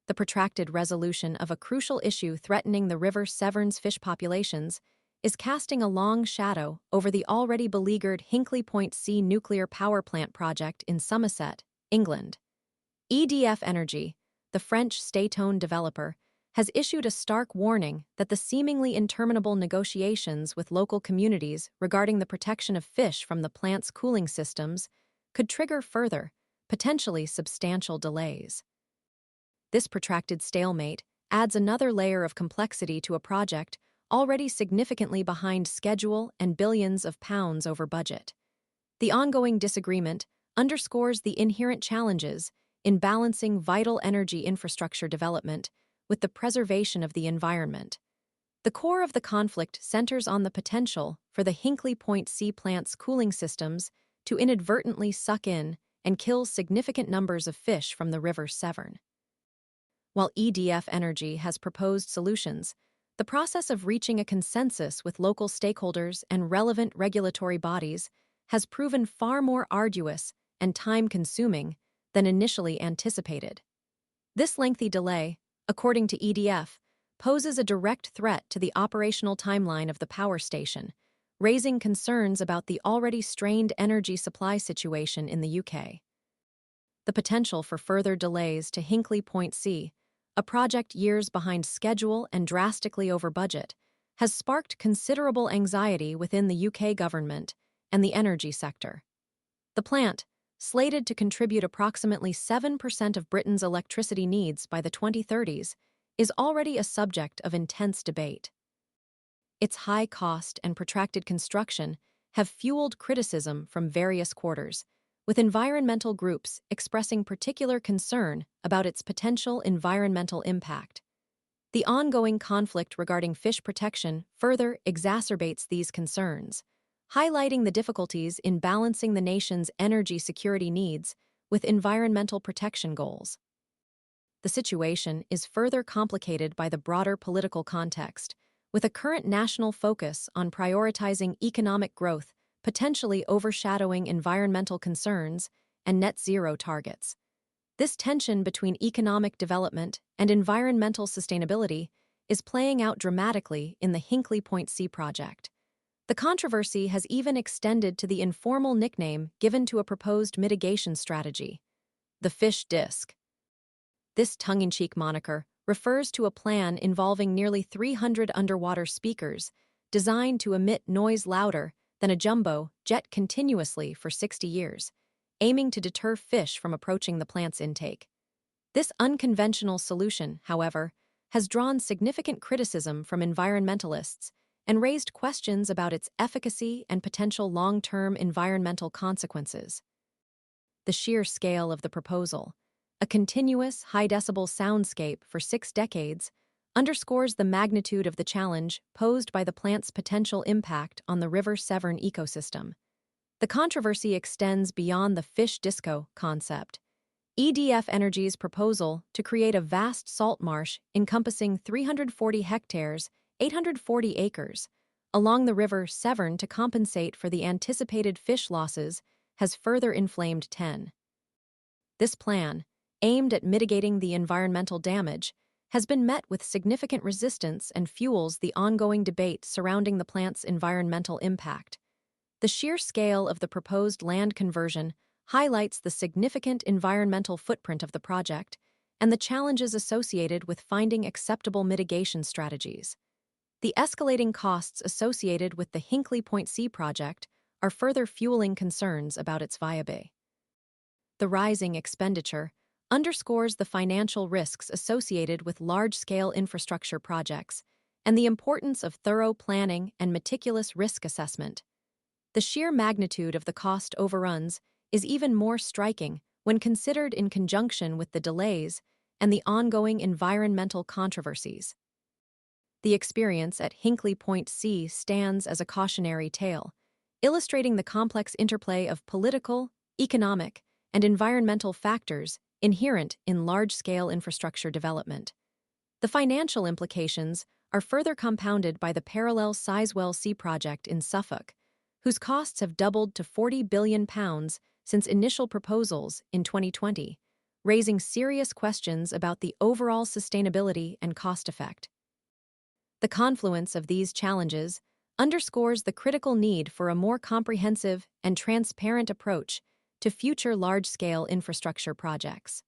the protracted resolution of a crucial issue threatening the River Severn's fish populations is casting a long shadow over the already beleaguered Hinkley Point C nuclear power plant project in Somerset, England. EDF Energy, the French state-owned developer, has issued a stark warning that the seemingly interminable negotiations with local communities regarding the protection of fish from the plant's cooling systems could trigger further, potentially substantial delays. This protracted stalemate adds another layer of complexity to a project already significantly behind schedule and billions of pounds over budget. The ongoing disagreement underscores the inherent challenges in balancing vital energy infrastructure development with the preservation of the environment. The core of the conflict centers on the potential for the Hinkley Point C plant's cooling systems to inadvertently suck in and kill significant numbers of fish from the River Severn. While EDF Energy has proposed solutions, the process of reaching a consensus with local stakeholders and relevant regulatory bodies has proven far more arduous and time-consuming than initially anticipated. This lengthy delay, according to EDF, poses a direct threat to the operational timeline of the power station, raising concerns about the already strained energy supply situation in the UK. The potential for further delays to Hinkley Point C, a project years behind schedule and drastically over budget, has sparked considerable anxiety within the UK government and the energy sector. The plant, slated to contribute approximately 7% of Britain's electricity needs by the 2030s, is already a subject of intense debate. Its high cost and protracted construction have fueled criticism from various quarters, with environmental groups expressing particular concern about its potential environmental impact. The ongoing conflict regarding fish protection further exacerbates these concerns, highlighting the difficulties in balancing the nation's energy security needs with environmental protection goals. The situation is further complicated by the broader political context, with a current national focus on prioritizing economic growth potentially overshadowing environmental concerns and net zero targets. This tension between economic development and environmental sustainability is playing out dramatically in the Hinkley Point C project. The controversy has even extended to the informal nickname given to a proposed mitigation strategy, the fish disc. This tongue-in-cheek moniker refers to a plan involving nearly 300 underwater speakers designed to emit noise louder than a jumbo jet continuously for 60 years, aiming to deter fish from approaching the plant's intake. This unconventional solution, however, has drawn significant criticism from environmentalists and raised questions about its efficacy and potential long-term environmental consequences. The sheer scale of the proposal, a continuous high-decibel soundscape for 6 decades, underscores the magnitude of the challenge posed by the plant's potential impact on the River Severn ecosystem. The controversy extends beyond the fish disco concept. EDF Energy's proposal to create a vast salt marsh encompassing 340 hectares, 840 acres, along the River Severn to compensate for the anticipated fish losses has further inflamed tension. This plan, aimed at mitigating the environmental damage, has been met with significant resistance and fuels the ongoing debate surrounding the plant's environmental impact. The sheer scale of the proposed land conversion highlights the significant environmental footprint of the project and the challenges associated with finding acceptable mitigation strategies. The escalating costs associated with the Hinkley Point C project are further fueling concerns about its viability. The rising expenditure underscores the financial risks associated with large-scale infrastructure projects and the importance of thorough planning and meticulous risk assessment. The sheer magnitude of the cost overruns is even more striking when considered in conjunction with the delays and the ongoing environmental controversies. The experience at Hinkley Point C stands as a cautionary tale, illustrating the complex interplay of political, economic, and environmental factors inherent in large-scale infrastructure development. The financial implications are further compounded by the parallel Sizewell C project in Suffolk, whose costs have doubled to £40 billion since initial proposals in 2020, raising serious questions about the overall sustainability and cost effect. The confluence of these challenges underscores the critical need for a more comprehensive and transparent approach to future large-scale infrastructure projects.